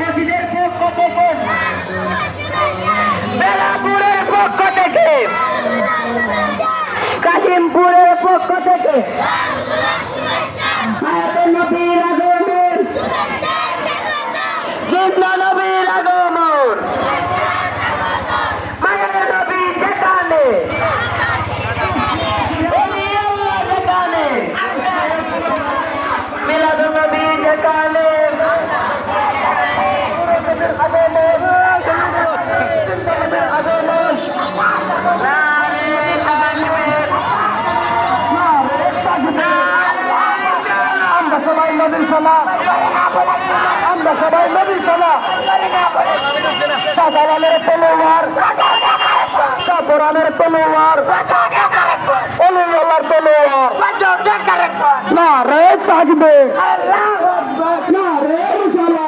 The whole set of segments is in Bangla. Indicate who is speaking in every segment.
Speaker 1: মসজিদের পক্ষ থেকে, বেলাপুরের পক্ষ থেকে, কাশিমপুরের পক্ষ থেকে নবীর আগমন, জিন্দা নবীর আগমন, মায়ের নবী যেখানে, যেখানে মিলাদ নবী যেখানে আমরা সবাই নবীর সালা, আমরা সবাই নবীর সালা, শাহজালালের তলোয়ার, শাহপুরানের তলোয়ার, অলিউল্লাহর তলোয়ার, না রে থাকবে, না রে সালা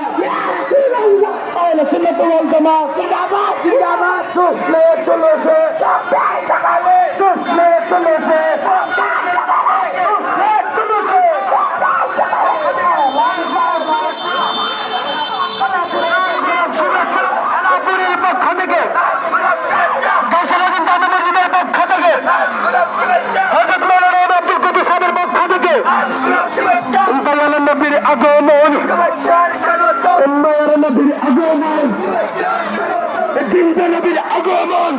Speaker 1: আহলে সুন্নাত ওয়াল জামাত জিন্দাবাদ, জিন্দাবাদ। চলে চলেছে, চলে চলেছে, পক্ষ থেকে, মসজিদের পক্ষ থেকে, হযরত মাওলানা আব্দুল কুদ্দুস সাহেবের পক্ষ থেকে দয়াল নবীর আগমন, নবীর আগমন, জিন্দা নবীর আগমন।